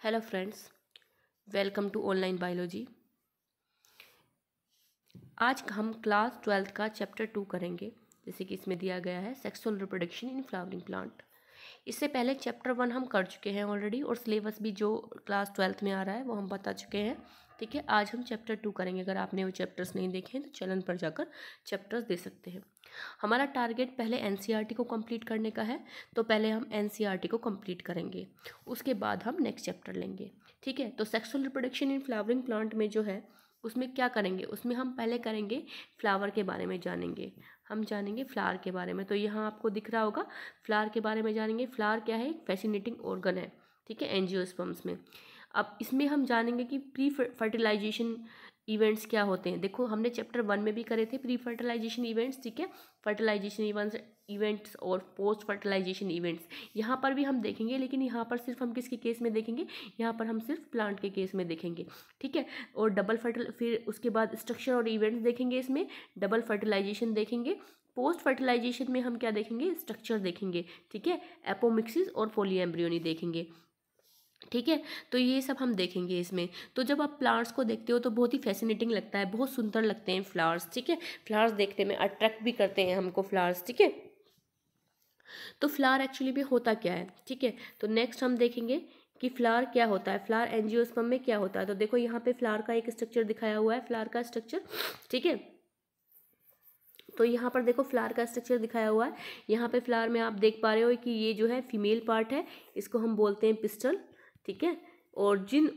Hello friends, welcome to online biology. आज हम class 12th का चैप्टर 2 करेंगे। जैसे कि इसमें दिया गया है sexual reproduction in flowering plant. इससे पहले चैप्टर 1 हम कर चुके हैं ऑलरेडी, और सिलेबस भी जो क्लास 12th में आ रहा है वो हम बता चुके हैं। ठीक है, आज हम चैप्टर 2 करेंगे। अगर आपने वो चैप्टर्स नहीं देखे हैं तो चैनल पर जाकर चैप्टर्स दे सकते हैं। हमारा टारगेट पहले एनसीईआरटी को कंप्लीट करने का है, तो पहले हम एनसीईआरटी को कंप्लीट करेंगे, उसके बाद हम नेक्स्ट चैप्टर लेंगे। ठीक है, तो sexual reproduction in flowering plant में जो है उसमें क्या करेंगे, उसमें हम पहले करेंगे फ्लावर के बारे में जानेंगे। हम जानेंगे फ्लावर के बारे में। तो यहाँ आपको दिख रहा होगा फ्लावर के बारे में जानेंगे। फ्लावर क्या है? एक फैसिनेटिंग ऑर्गन है। ठीक है, एंजियोस्पर्म्स में। अब इसमें हम जानेंगे कि प्री फर्टिलाइजेशन इवेंट्स क्या होते हैं। देखो, हमने चैप्टर 1 में भी करे थे प्री फर्टिलाइजेशन इवेंट्स। ठीक है, फर्टिलाइजेशन इवेंट्स और पोस्ट फर्टिलाइजेशन इवेंट्स यहाँ पर भी हम देखेंगे, लेकिन यहाँ पर सिर्फ हम किसके केस में देखेंगे? यहाँ पर हम सिर्फ प्लांट के केस में देखेंगे। ठीक है, और फिर उसके बाद स्ट्रक्चर और इवेंट्स देखेंगे। इसमें डबल फर्टिलाइजेशन देखेंगे। पोस्ट फर्टिलाइजेशन में हम क्या देखेंगे? स्ट्रक्चर देखेंगे। ठीक है, एपोमिक्सिस और फोली एम्ब्रियोनी देखेंगे। ठीक है, तो ये सब हम देखेंगे इसमें। तो जब आप प्लांट्स को देखते हो तो बहुत ही फैसिनेटिंग लगता है, बहुत सुंदर लगते हैं फ्लावर्स। ठीक है, फ्लावर्स देखने में अट्रैक्ट भी करते हैं हमको फ्लावर्स। ठीक है, तो फ्लावर एक्चुअली भी होता क्या है। ठीक है, तो नेक्स्ट हम देखेंगे कि फ्लावर क्या होता है, फ्लावर एंजियोस्पर्म में क्या होता है। तो देखो, यहाँ पे फ्लावर का एक स्ट्रक्चर दिखाया हुआ है, फ्लावर का स्ट्रक्चर। ठीक है, तो यहाँ पर देखो फ्लावर का स्ट्रक्चर दिखाया हुआ है। यहाँ पे फ्लावर में आप देख पा रहे हो कि ये जो है फीमेल पार्ट है, इसको हम बोलते हैं पिस्टल। ठीक है, और जिन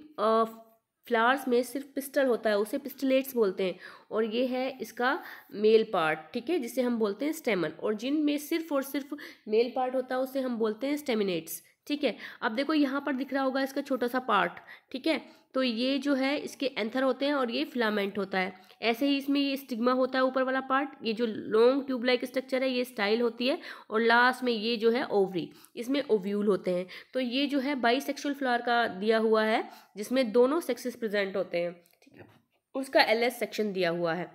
फ्लावर्स में सिर्फ पिस्टल होता है उसे पिस्टलेट्स बोलते हैं, और ये है इसका मेल पार्ट। ठीक है, जिसे हम बोलते हैं स्टेमन। और जिन में सिर्फ और सिर्फ मेल पार्ट होता है उसे हम बोलते हैं स्टेमिनेट्स। ठीक है, अब देखो यहाँ पर दिख रहा होगा इसका छोटा सा पार्ट। ठीक है, तो ये जो है इसके एंथर होते हैं और ये फिलामेंट होता है। ऐसे ही इसमें ये स्टिग्मा होता है ऊपर वाला पार्ट। ये जो लॉन्ग ट्यूब लाइक स्ट्रक्चर है ये स्टाइल होती है, और लास्ट में ये जो है ओवरी, इसमें ओव्यूल होते हैं। तो ये जो है बाइसेक्सुअल फ्लावर का दिया हुआ है, जिसमें दोनों सेक्सेस प्रेजेंट होते हैं। ठीक है, उसका एलएस सेक्शन दिया हुआ है।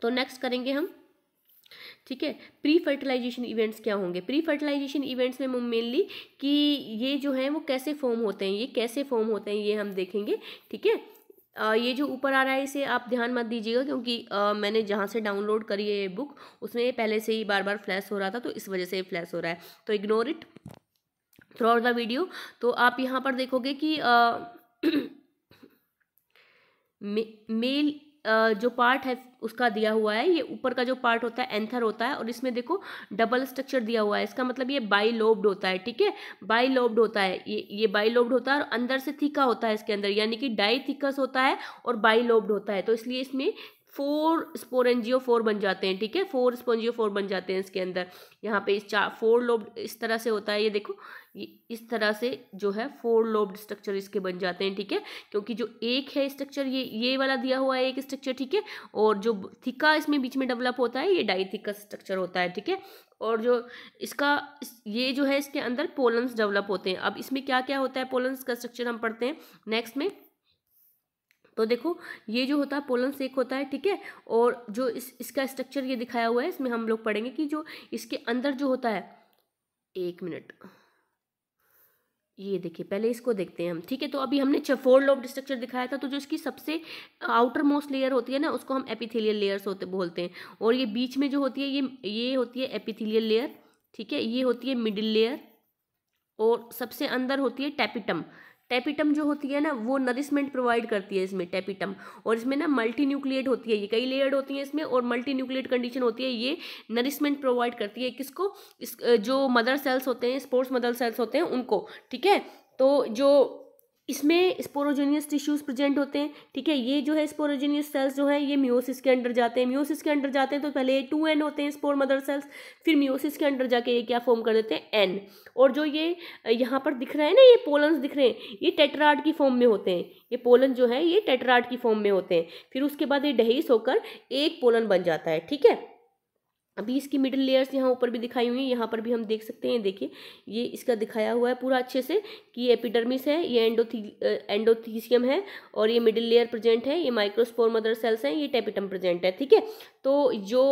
तो नेक्स्ट करेंगे हम। ठीक है, प्री फर्टिलाइजेशन इवेंट्स क्या होंगे? प्री फर्टिलाइजेशन इवेंट्स में मेनली कि ये जो है वो कैसे फॉर्म होते हैं, ये कैसे फॉर्म होते हैं ये हम देखेंगे। ठीक है, ये जो ऊपर आ रहा है इसे आप ध्यान मत दीजिएगा, क्योंकि मैंने जहाँ से डाउनलोड करी है ये बुक उसमें पहले से ही बार बार फ्लैश हो रहा था, तो इस वजह से फ्लैश हो रहा है। तो ignore it through out the video. तो आप यहाँ पर देखोगे कि मेल जो पार्ट है उसका दिया हुआ है। ये ऊपर का जो पार्ट होता है एंथर होता है, और इसमें देखो डबल स्ट्रक्चर दिया हुआ है। इसका मतलब ये बाइलोब्ड होता है। ठीक है, बाइलोब्ड होता है, ये बाइलोब्ड होता है, और अंदर से थीका होता है इसके अंदर, यानी कि डाइथिकस होता है और बाइलोब्ड होता है। तो इसलिए इसमें 4 स्पोरेंजियोफोर बन जाते हैं। ठीक है, 4 स्पोरेंजियोफोर बन जाते हैं इसके अंदर। यहाँ पे 4 लोब्ड इस तरह से होता है। ये देखो, ये इस तरह से जो है 4 लोब्ड स्ट्रक्चर इसके बन जाते हैं। ठीक है, क्योंकि जो एक है स्ट्रक्चर ये वाला दिया हुआ है एक स्ट्रक्चर। ठीक है, और जो थिका इसमें बीच में डेवलप होता है ये डाइथिकस स्ट्रक्चर होता है। ठीक है, और जो ये जो है इसके अंदर पोलन्स डेवलप होते हैं। अब इसमें क्या क्या होता है, पोलन्स का स्ट्रक्चर हम पढ़ते हैं नेक्स्ट में। तो देखो, ये जो होता है पोलन्स एक होता है। ठीक है, और जो इसका स्ट्रक्चर ये दिखाया हुआ है इसमें हम लोग पढ़ेंगे कि जो इसके अंदर जो होता है, 1 मिनट, ये देखिए पहले इसको देखते हैं हम। ठीक है, तो अभी हमने 4 लोब्ड स्ट्रक्चर दिखाया था। तो जो इसकी सबसे आउटर मोस्ट लेयर होती है ना, उसको हम एपिथेलियल लेयर्स बोलते हैं। और ये बीच में जो होती है ये होती है एपिथेलियल लेयर। ठीक है, ये होती है मिडिल लेयर, और सबसे अंदर होती है टेपिटम। टेपिटम जो होती है ना वो नरिशमेंट प्रोवाइड करती है इसमें, टेपिटम। और इसमें ना मल्टी न्यूक्लिएट होती है, ये कई लेयर्ड होती है इसमें, और मल्टी न्यूक्लिएट कंडीशन होती है। ये नरिशमेंट प्रोवाइड करती है किसको? जो मदर सेल्स होते हैं, स्पोर्स मदर सेल्स होते हैं उनको। ठीक है, तो जो इसमें स्पोरोजेनियस टिश्यूज प्रेजेंट होते हैं। ठीक है, ये जो है स्पोरोजेनियस सेल्स जो है ये मियोसिस के अंडर जाते हैं। मियोसिस के अंडर जाते हैं तो पहले 2N होते हैं स्पोर मदर सेल्स, फिर मियोसिस के अंडर जाके ये क्या फॉर्म कर देते हैं? N। और जो ये यहाँ पर दिख रहा है ना, ये पोलन्स दिख रहे हैं, ये टेट्राड की फॉर्म में होते हैं। ये पोलन जो है ये टेट्राड की फॉर्म में होते हैं। फिर उसके बाद ये डहीस होकर एक पोलन बन जाता है। ठीक है, अभी इसकी मिडिल लेयर्स यहाँ ऊपर भी दिखाई हुई है, यहाँ पर भी हम देख सकते हैं। देखिए, ये इसका दिखाया हुआ है पूरा अच्छे से कि ये एपिडर्मिस है, ये एंडोथीसियम है, और ये मिडिल लेयर प्रेजेंट है, ये माइक्रोस्पोर मदर सेल्स हैं, ये टेपिटम प्रेजेंट है। ठीक है, तो जो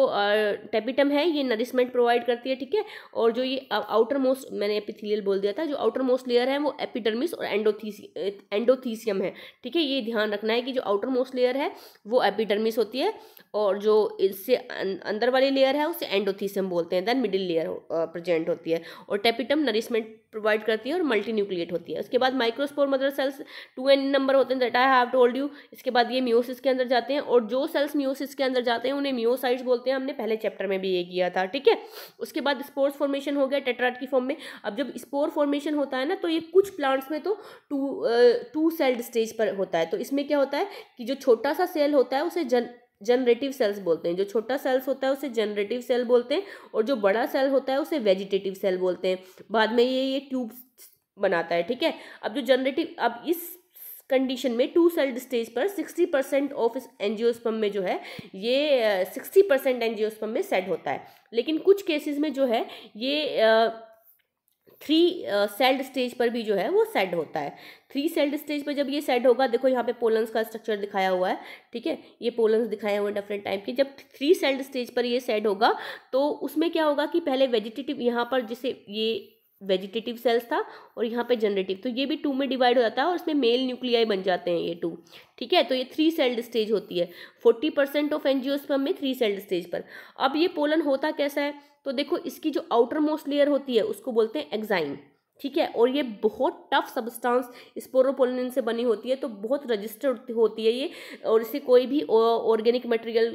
टेपिटम है ये नरिशमेंट प्रोवाइड करती है, ठीक है। और जो ये आउटर मोस्ट, मैंने एपिथेलियल बोल दिया था, जो आउटर मोस्ट लेयर है वो एपिडर्मिस और एंडोथीसियम है, ठीक है। ये ध्यान रखना है कि जो आउटर मोस्ट लेयर है वो एपिडर्मिस होती है और जो इससे अंदर वाली लेयर है उसे एंडोथीसियम बोलते हैं। देन मिडिल लेयर प्रेजेंट होती है और टेपिटम नरिशमेंट प्रोवाइड करती है और मल्टीन्यूक्लिएट होती है। उसके बाद microspore mother cells 2n number होते हैं, that I have told you. इसके बाद ये मियोसिस के अंदर जाते हैं और जो सेल्स मियोसिस के अंदर जाते हैं उन्हें मियोसाइट्स बोलते हैं, हमने पहले चैप्टर में भी ये किया था, ठीक है। उसके बाद स्पोर्स फॉर्मेशन हो गया टेट्राड की फॉर्म में। अब जब स्पोर फॉर्मेशन होता है ना तो ये कुछ प्लांट्स में तो टू सेल्ड स्टेज पर होता है। तो इसमें क्या होता है कि जो छोटा सा सेल होता है उसे जनरेटिव सेल्स बोलते हैं, जो छोटा सेल्स होता है उसे जनरेटिव सेल बोलते हैं और जो बड़ा सेल होता है उसे वेजिटेटिव सेल बोलते हैं। बाद में ये ट्यूब बनाता है, ठीक है। अब जो जनरेटिव, अब इस कंडीशन में टू सेल्ड स्टेज पर 60% ऑफ इस एंजियोस्पर्म में जो है ये 60% एंजियोस्पर्म में सेट होता है। लेकिन कुछ केसेस में जो है ये 3 सेल्ड स्टेज पर भी जो है वो सेड होता है। 3 सेल्ड स्टेज पर जब ये सेड होगा, देखो यहाँ पे पोलन्स का स्ट्रक्चर दिखाया हुआ है, ठीक है। ये पोलन्स दिखाए हुए हैं डिफरेंट टाइप के। जब 3 सेल्ड स्टेज पर ये सेड होगा तो उसमें क्या होगा कि पहले वेजिटेटिव, यहाँ पर जैसे ये वेजिटेटिव सेल्स था और यहाँ पे जनरेटिव, तो ये भी 2 में डिवाइड हो जाता है और इसमें मेल न्यूक्लियाई बन जाते हैं ये 2, ठीक है। तो ये 3 सेल्ड स्टेज होती है। 40% ऑफ एंजियोस्पर्म में 3 सेल्ड स्टेज पर। अब ये पोलन होता कैसा है, तो देखो इसकी जो आउटर मोस्ट लेयर होती है उसको बोलते हैं एक्साइन, ठीक है। और ये बहुत टफ सब्सटेंस स्पोरोपोलिन से बनी होती है, तो बहुत रजिस्टर होती है ये, और इससे कोई भी ऑर्गेनिक मटेरियल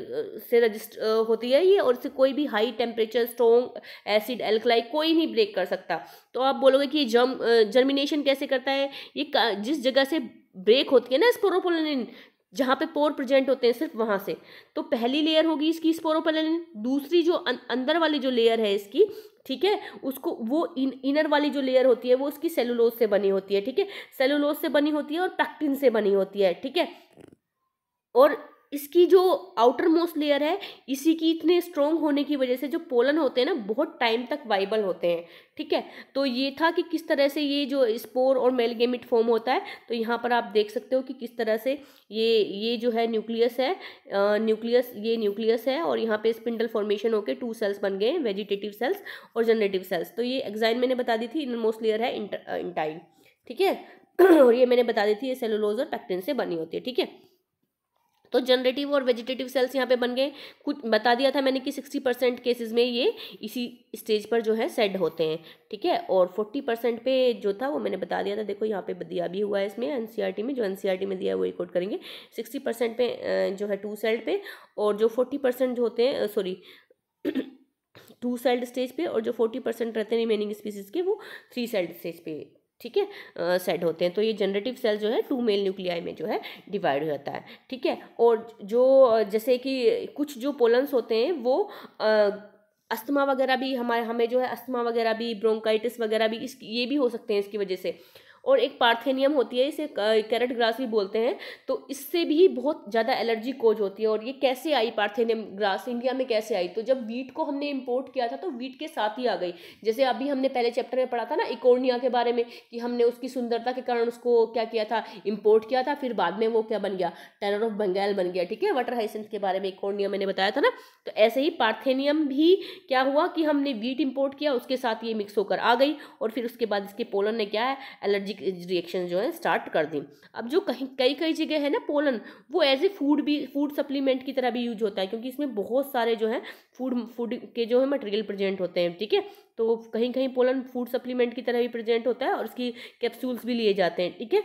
से रजिस्टर होती है ये, और इससे कोई भी high temperature strong acid alkali कोई नहीं ब्रेक कर सकता। तो आप बोलोगे कि जर्मिनेशन कैसे करता है, ये जिस जगह से ब्रेक होती है ना स्पोरोपोलिन, जहाँ पे पोर प्रेजेंट होते हैं सिर्फ वहाँ से, तो पहली लेयर होगी इसकी स्पोरोपोलिन, दूसरी जो अंदर वाली जो लेयर है इसकी, ठीक है, उसको वो इनर वाली जो लेयर होती है वो उसकी सेलुलोज से बनी होती है, ठीक है। सेलुलोज से बनी होती है और पैक्टिन से बनी होती है, ठीक है। और इसकी जो आउटर मोस्ट लेयर है, इसी की इतने स्ट्रॉन्ग होने की वजह से जो पोलन होते हैं ना बहुत टाइम तक वाइबल होते हैं, ठीक है। तो ये था कि किस तरह से ये जो स्पोर और मेल गेमिट फॉर्म होता है। तो यहाँ पर आप देख सकते हो कि किस तरह से ये जो है न्यूक्लियस है, ये न्यूक्लियस है और यहाँ पे स्पिंडल फॉर्मेशन होकर 2 सेल्स बन गए, वेजिटेटिव सेल्स और जनरेटिव सेल्स। तो ये एक्साइन मैंने बता दी थी, इनर मोस्ट लेयर है इंटाइन, ठीक है। और ये मैंने बता दी थी ये सेलुलोज और पैक्टिन से बनी होती है, ठीक है। तो जनरेटिव और वेजिटेटिव सेल्स यहाँ पे बन गए। कुछ बता दिया था मैंने कि 60% केसेस में ये इसी स्टेज पर जो है सेड होते हैं, ठीक है। और 40% पे जो था वो मैंने बता दिया था, देखो यहाँ पे दिया भी हुआ है इसमें एनसीईआरटी में, जो एनसीईआरटी में दिया है वही कोट करेंगे। 60% पे जो है 2 सेल्ड पे, और जो 40% होते हैं 2 सेल्ड स्टेज पे, और जो 40% रहते हैं रिमेनिंग स्पीसीज के वो 3 सेल्ड स्टेज पे, ठीक है, सेट होते हैं। तो ये जनरेटिव सेल जो है 2 मेल न्यूक्लियाई में जो है डिवाइड हो जाता है, ठीक है। और जो जैसे कि कुछ जो पोलन्स होते हैं वो अस्थमा वगैरह भी हमें जो है अस्थमा वगैरह भी, ब्रोंकाइटिस वगैरह भी ये भी हो सकते हैं इसकी वजह से। और एक पार्थेनियम होती है, इसे कैरेट ग्रास भी बोलते हैं, तो इससे भी बहुत ज़्यादा एलर्जी कोज होती है। और ये कैसे आई पार्थेनियम ग्रास इंडिया में कैसे आई, तो जब वीट को हमने इंपोर्ट किया था तो वीट के साथ ही आ गई। जैसे अभी हमने पहले चैप्टर में पढ़ा था ना इकोर्निया के बारे में, कि हमने उसकी सुंदरता के कारण उसको क्या किया था, इम्पोर्ट किया था, फिर बाद में वो क्या बन गया, टेरर ऑफ बंगाल बन गया, ठीक है। वाटर हाइसिंथ के बारे में इकोर्निया मैंने बताया था ना। तो ऐसे ही पार्थेनियम भी क्या हुआ कि हमने वीट इंपोर्ट किया, उसके साथ ये मिक्स होकर आ गई, और फिर उसके बाद इसके पोलन ने क्या है एलर्जी रिएक्शन जो है स्टार्ट कर दी। अब जो कई जगह है ना पोलन, वो एज ए फूड सप्लीमेंट की तरह भी यूज होता है, क्योंकि इसमें बहुत सारे जो है फूड के जो है मटेरियल प्रेजेंट होते हैं, ठीक है। तो कहीं पोलन फूड सप्लीमेंट की तरह भी प्रेजेंट होता है और उसकी कैप्सूल्स भी लिए जाते हैं, ठीक है,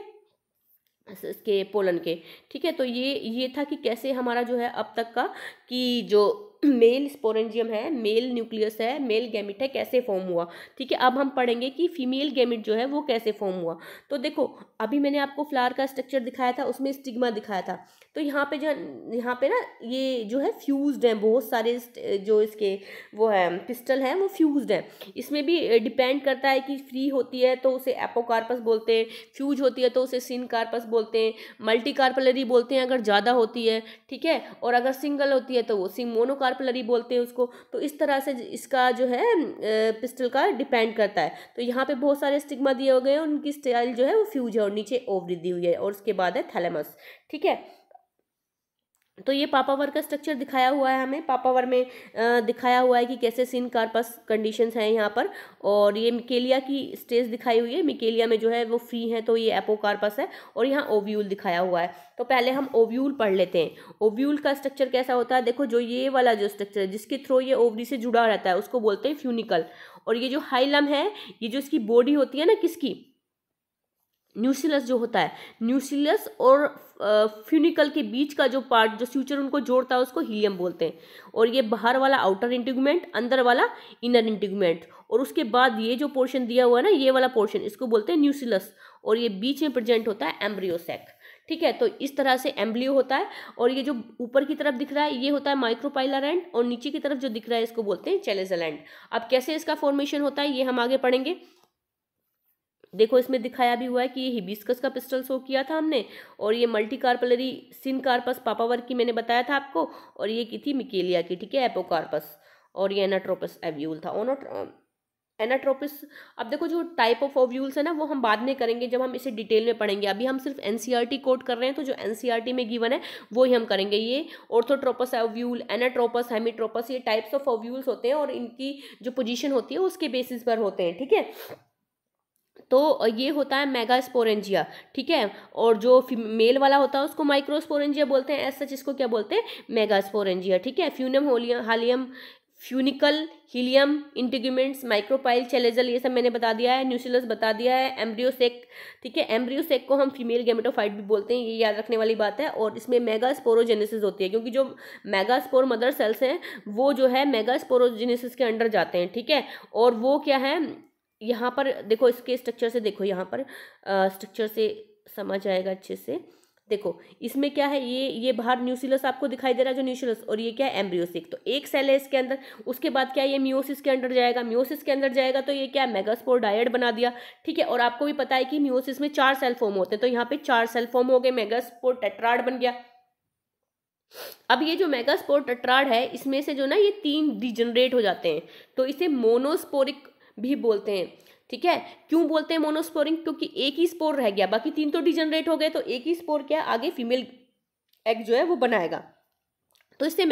इसके पोलन के, ठीक है। तो ये था कि कैसे हमारा जो है अब तक का कि जो मेल स्पोरेंजियम है, मेल न्यूक्लियस है, मेल गैमिट है, कैसे फॉर्म हुआ, ठीक है। अब हम पढ़ेंगे कि फीमेल गैमिट जो है वो कैसे फॉर्म हुआ। तो देखो अभी मैंने आपको फ्लावर का स्ट्रक्चर दिखाया था, उसमें स्टिग्मा दिखाया था। तो यहाँ पे ना ये जो है फ्यूज्ड है, बहुत सारे जो इसके वो है पिस्टल हैं वो फ्यूज्ड है। इसमें भी डिपेंड करता है कि फ्री होती है तो उसे एपोकार्पस बोलते हैं, फ्यूज होती है तो उसे सिनकार्पस बोलते हैं, मल्टी कार्पलरी बोलते हैं अगर ज़्यादा होती है, ठीक है। और अगर सिंगल होती है तो वो मोनोकार्पलरी बोलते हैं उसको। तो इस तरह से इसका जो है पिस्टल का डिपेंड करता है। तो यहाँ पे बहुत सारे स्टिग्मा दिए हो गए हैं, उनकी स्टाइल जो है वो फ्यूज है और नीचे ओवरी दी हुई है, और उसके बाद है थैलेमस, ठीक है। तो ये पापावर का स्ट्रक्चर दिखाया हुआ है हमें, पापावर में दिखाया हुआ है कि कैसे सिन कार्पस कंडीशंस हैं यहाँ पर। और ये मिकेलिया की स्टेज दिखाई हुई है, मिकेलिया में जो है वो फ्री है, तो ये एपोकार्पस है। और यहाँ ओव्यूल दिखाया हुआ है। तो पहले हम ओव्यूल पढ़ लेते हैं। ओव्यूल का स्ट्रक्चर कैसा होता है, देखो जो ये वाला जो स्ट्रक्चर है जिसके थ्रू ये ओवरी से जुड़ा रहता है उसको बोलते हैं फ्यूनिकल। और ये जो हाइलम है, ये जो इसकी बॉडी होती है ना, किसकी, न्यूसिलस जो होता है, न्यूसिलस और फ्यूनिकल के बीच का जो पार्ट, जो स्यूचर उनको जोड़ता है, उसको हीलियम बोलते हैं। और ये बाहर वाला आउटर इंटीगुमेंट, अंदर वाला इनर इंटीगुमेंट, और उसके बाद ये जो पोर्शन दिया हुआ है ना, ये वाला पोर्शन, इसको बोलते हैं न्यूसिलस। और ये बीच में प्रेजेंट होता है एम्ब्रियो सैक। ठीक है, तो इस तरह से एम्ब्रियो होता है। और ये जो ऊपर की तरफ दिख रहा है ये होता है माइक्रोपाइलर एंड, और नीचे की तरफ जो दिख रहा है इसको बोलते हैं चेलेजल एंड। अब कैसे इसका फॉर्मेशन होता है ये हम आगे पढ़ेंगे। देखो इसमें दिखाया भी हुआ है कि ये हिबिस्कस का पिस्टल शो किया था हमने, और ये मल्टी कार्पलरी सिन कार्पस पापावर की मैंने बताया था आपको, और ये की थी मिकेलिया की, ठीक है, एपोकार्पस। और ये एनाट्रोपस एव्यूल था, एनाट्रोपिस। अब देखो जो टाइप ऑफ ओव्यूल्स है ना वो हम बाद में करेंगे जब हम इसे डिटेल में पढ़ेंगे। अभी हम सिर्फ एनसीईआरटी कोड कर रहे हैं, तो जो एनसीईआरटी में गिवन है वो ही हम करेंगे। ये ऑर्थोट्रोपस ओव्यूल, एनाट्रोपस, हेमिट्रोपस, ये टाइप्स ऑफ ओव्यूल्स होते हैं, और इनकी जो पोजीशन होती है उसके बेसिस पर होते हैं। ठीक है, तो ये होता है मेगास्पोरेंजिया। ठीक है, और जो मेल वाला होता है उसको माइक्रोस्पोरेंजिया बोलते हैं। ऐसा इसको क्या बोलते हैं, मेगास्पोरेंजिया। ठीक है, फ्यूनम, hilum, funicle, hilum, integuments, micropyle, chalazal, ये सब मैंने बता दिया है। न्यूसिलस बता दिया है। एम्ब्रियोसेक, ठीक है, एम्ब्रियोसेक को हम फीमेल गैमेटोफाइट भी बोलते हैं, ये याद रखने वाली बात है। और इसमें मेगास्पोरोजेनेसिस होती है, क्योंकि जो मेगास्पोर मदर सेल्स हैं वो जो है मेगास्पोरोजेनेसिस के अंडर जाते हैं। ठीक है, और वो क्या है, यहाँ पर देखो इसके स्ट्रक्चर से, देखो यहाँ पर स्ट्रक्चर से समझ आएगा अच्छे से। देखो इसमें क्या है, ये बाहर न्यूसिलस आपको दिखाई दे रहा है, जो न्यूसिलस, और ये क्या है, एम्ब्रियोसिक। तो एक सेल है इसके अंदर, उसके बाद क्या है, ये मियोसिस के अंदर जाएगा, मियोसिस के अंदर जाएगा तो ये क्या है, मेगास्पोर डायड बना दिया। ठीक है, और आपको भी पता है कि मियोसिस में 4 सेल फॉर्म होते हैं, तो यहाँ पे 4 सेल फॉर्म हो गए, मेगास्पोर टेट्राड बन गया। अब ये जो मेगास्पोर टेट्राड है इसमें से जो ना ये 3 डिजनरेट हो जाते हैं, तो इसे मोनोस्पोरिक भी बोलते हैं। ठीक है, क्यों बोलते हैं मोनोस्पोरिक, क्योंकि एक ही स्पोर रह गया, बाकी 3 तो डिजनरेट हो गए, तो एक ही स्पोर क्या आगे फीमेल एग जो है वो बनाएगा, तो इससे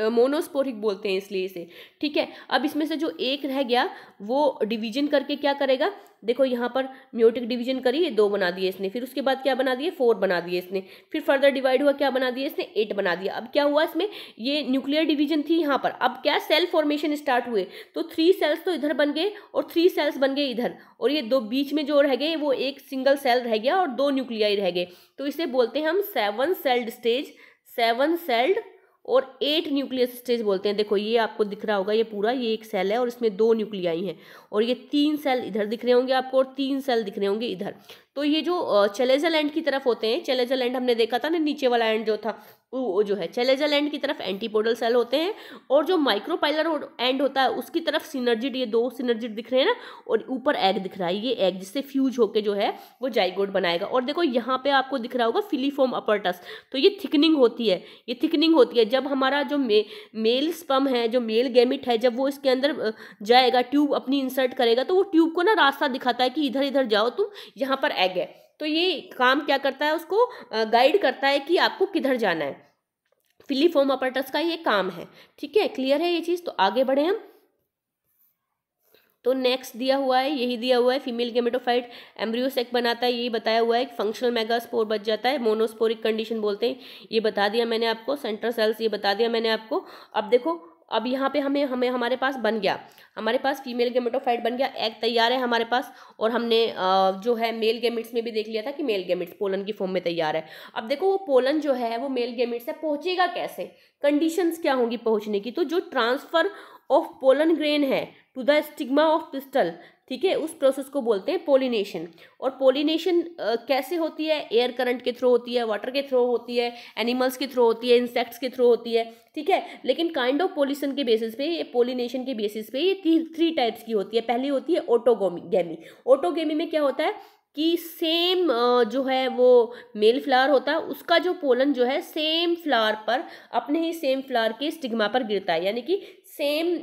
मोनोस्पोरिक बोलते हैं इसलिए इसे। ठीक है, अब इसमें से जो एक रह गया वो डिवीजन करके क्या करेगा, देखो यहाँ पर म्योटिक डिवीजन करी, ये 2 बना दिए इसने, फिर उसके बाद क्या बना दिए, 4 बना दिए इसने, फिर फर्दर डिवाइड हुआ, क्या बना दिया इसने, 8 बना दिया। अब क्या हुआ इसमें, ये न्यूक्लियर डिवीजन थी यहाँ पर, अब क्या सेल फॉर्मेशन स्टार्ट हुए, तो 3 सेल्स तो इधर बन गए और 3 सेल्स बन गए इधर, और ये 2 बीच में जो रह गए वो एक सिंगल सेल रह गया और 2 न्यूक्लियाई रह गए, तो इसे बोलते हैं हम 7 सेल्ड स्टेज, 7 सेल्ड और 8 न्यूक्लियस स्टेज बोलते हैं। देखो ये आपको दिख रहा होगा, ये पूरा ये एक सेल है और इसमें 2 न्यूक्लियाई हैं, और ये 3 सेल इधर दिख रहे होंगे आपको और 3 सेल दिख रहे होंगे इधर। तो ये जो चेलेजल एंड की तरफ होते हैं, चेलेजल एंड हमने देखा था ना, नीचे वाला एंड जो था वो जो है चेलेजल एंड की तरफ एंटीपोडल सेल होते हैं, और जो माइक्रोपाइलर एंड होता है उसकी तरफ सिनर्जिड, ये 2 सिनर्जिड दिख रहे हैं ना, और ऊपर एग दिख रहा है, ये एग जिससे फ्यूज होके जो है वो जाइगोट बनाएगा। और देखो यहाँ पे आपको दिख रहा होगा फिलीफॉर्म अपरटस, तो ये थिकनिंग होती है, ये थिकनिंग होती है जब हमारा जो मेल स्पर्म है, जो मेल गैमिट है, जब वो इसके अंदर जाएगा, ट्यूब अपनी इंसर्ट करेगा, तो वो ट्यूब को ना रास्ता दिखाता है कि इधर इधर जाओ तुम, यहाँ पर एग है। तो ये काम क्या करता है, उसको गाइड करता है कि आपको किधर जाना है। फिलीफॉर्म अपरटस का ये काम है। ठीक है, क्लियर है ये चीज़, तो आगे बढ़े हम। तो नेक्स्ट दिया हुआ है, यही दिया हुआ है, फीमेल गेमेटोफाइट एम्ब्रियोसेक बनाता है, यही बताया हुआ है, फंक्शनल मेगास्पोर बच जाता है, मोनोस्पोरिक कंडीशन बोलते हैं, ये बता दिया मैंने आपको, सेंट्रल सेल्स ये बता दिया मैंने आपको। अब देखो, अब यहाँ पे हमें हमारे पास बन गया, हमारे पास फीमेल गेमेटोफाइट बन गया, एग तैयार है हमारे पास, और हमने जो है मेल गेमिट्स में भी देख लिया था कि मेल गेमिट्स पोलन की फॉर्म में तैयार है। अब देखो वो पोलन जो है वो मेल गेमिट्स से पहुंचेगा कैसे, कंडीशंस क्या होंगी पहुंचने की, तो जो ट्रांसफर ऑफ पोलन ग्रेन है to the stigma of pistil, ठीक है, उस प्रोसेस को बोलते हैं पोलिनेशन। और पोलिनेशन कैसे होती है, एयर करंट के थ्रू होती है, वाटर के थ्रू होती है, एनिमल्स के थ्रू होती है, इंसेक्ट्स के थ्रू होती है। ठीक है, लेकिन काइंड ऑफ पोलिनेशन के बेसिस पे, ये पोलिनेशन के बेसिस पे ये 3 टाइप्स की होती है। पहली होती है ऑटोगेमी। ऑटोगेमी में क्या होता है कि सेम जो है वो मेल फ्लावर होता है, उसका जो पोलन जो है सेम फ्लावर पर, अपने ही सेम फ्लावर के स्टिग्मा पर गिरता है, यानी कि सेम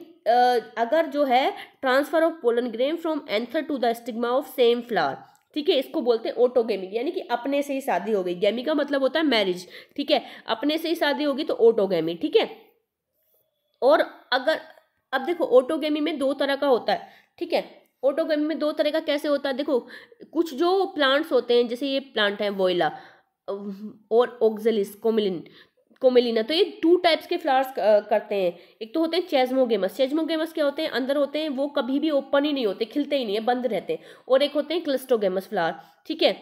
अगर जो है transfer of pollen grain from anther to the stigma of same flower, ठीक है, इसको बोलते हैं ऑटोगेमी, यानी कि अपने से ही शादी हो गई। गैमी का मतलब होता है मैरिज, ठीक है, अपने से ही शादी होगी तो ऑटोगेमी, ठीक है। और अगर अब देखो ऑटोगेमी में दो तरह का होता है, ठीक है, ऑटोगेमी में दो तरह का कैसे होता है, देखो कुछ जो प्लांट्स होते हैं, जैसे ये प्लांट है वोइला और ऑक्जेलिस कोमेलिना, तो ये 2 टाइप्स के फ्लावर्स करते हैं। एक तो होते हैं चेस्मोगेमस। चेस्मोगेमस क्या होते हैं, अंदर होते हैं, वो कभी भी ओपन ही नहीं होते, खिलते ही नहीं है, बंद रहते हैं। और एक होते हैं क्लिस्टोगेमस फ्लावर, ठीक है।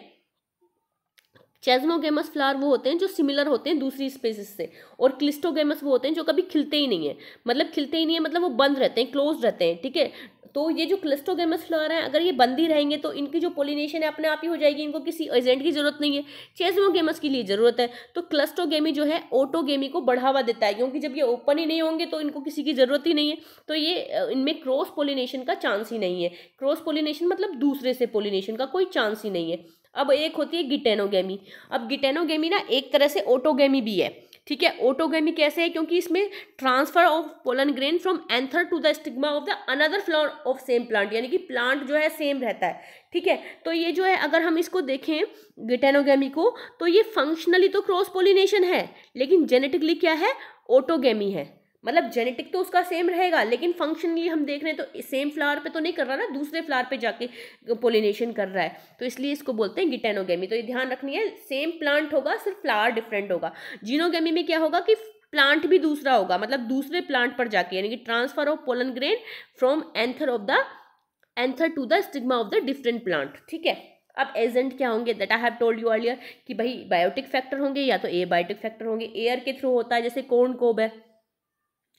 चेस्मोगेमस फ्लावर वो होते हैं जो सिमिलर होते हैं दूसरी स्पीसीज से, और क्लिस्टोगेमस वो होते हैं जो कभी खिलते ही नहीं है, मतलब खिलते ही नहीं है, मतलब वो बंद रहते हैं, क्लोज रहते हैं, ठीक है। तो ये जो क्लिस्टोगेमस फ्लावर है, अगर ये बंद ही रहेंगे तो इनकी जो पोलिनेशन है अपने आप ही हो जाएगी, इनको किसी एजेंट की जरूरत नहीं है। चेस्मोगेमस की लिए जरूरत है। तो क्लस्टोगेमी जो है ऑटोगेमी को बढ़ावा देता है, क्योंकि जब ये ओपन ही नहीं होंगे तो इनको किसी की जरूरत ही नहीं है, तो ये इनमें क्रॉस पोलिनेशन का चांस ही नहीं है। क्रॉस पोलिनेशन मतलब दूसरे से पोलिनेशन का कोई चांस ही नहीं है। अब एक होती है गिटेनोगेमी। अब गिटेनोगेमी ना एक तरह से ऑटोगेमी भी है, ठीक है। ऑटोगेमी कैसे है, क्योंकि इसमें transfer of pollen grain from anther to the stigma of the another flower of same plant, यानी कि प्लांट जो है सेम रहता है, ठीक है। तो ये जो है अगर हम इसको देखें गिटेनोगेमी को, तो ये फंक्शनली तो क्रॉस पोलिनेशन है, लेकिन जेनेटिकली क्या है, ऑटोगेमी है। मतलब जेनेटिक तो उसका सेम रहेगा, लेकिन फंक्शनली हम देख रहे हैं तो सेम फ्लावर पे तो नहीं कर रहा ना, दूसरे फ्लावर पे जाके पोलिनेशन कर रहा है, तो इसलिए इसको बोलते हैं गिटेनोगेमी। तो ये ध्यान रखनी है, सेम प्लांट होगा, सिर्फ फ्लावर डिफरेंट होगा। जीनोगेमी में क्या होगा कि प्लांट भी दूसरा होगा, मतलब दूसरे प्लांट पर जाके, यानी कि transfer of pollen grain from anther to the stigma of the different plant, ठीक है। अब एजेंट क्या होंगे, that I have told you earlier कि भाई बायोटिक फैक्टर होंगे या तो एबायोटिक फैक्टर होंगे। एयर के थ्रू होता है, जैसे कॉर्न कोब है,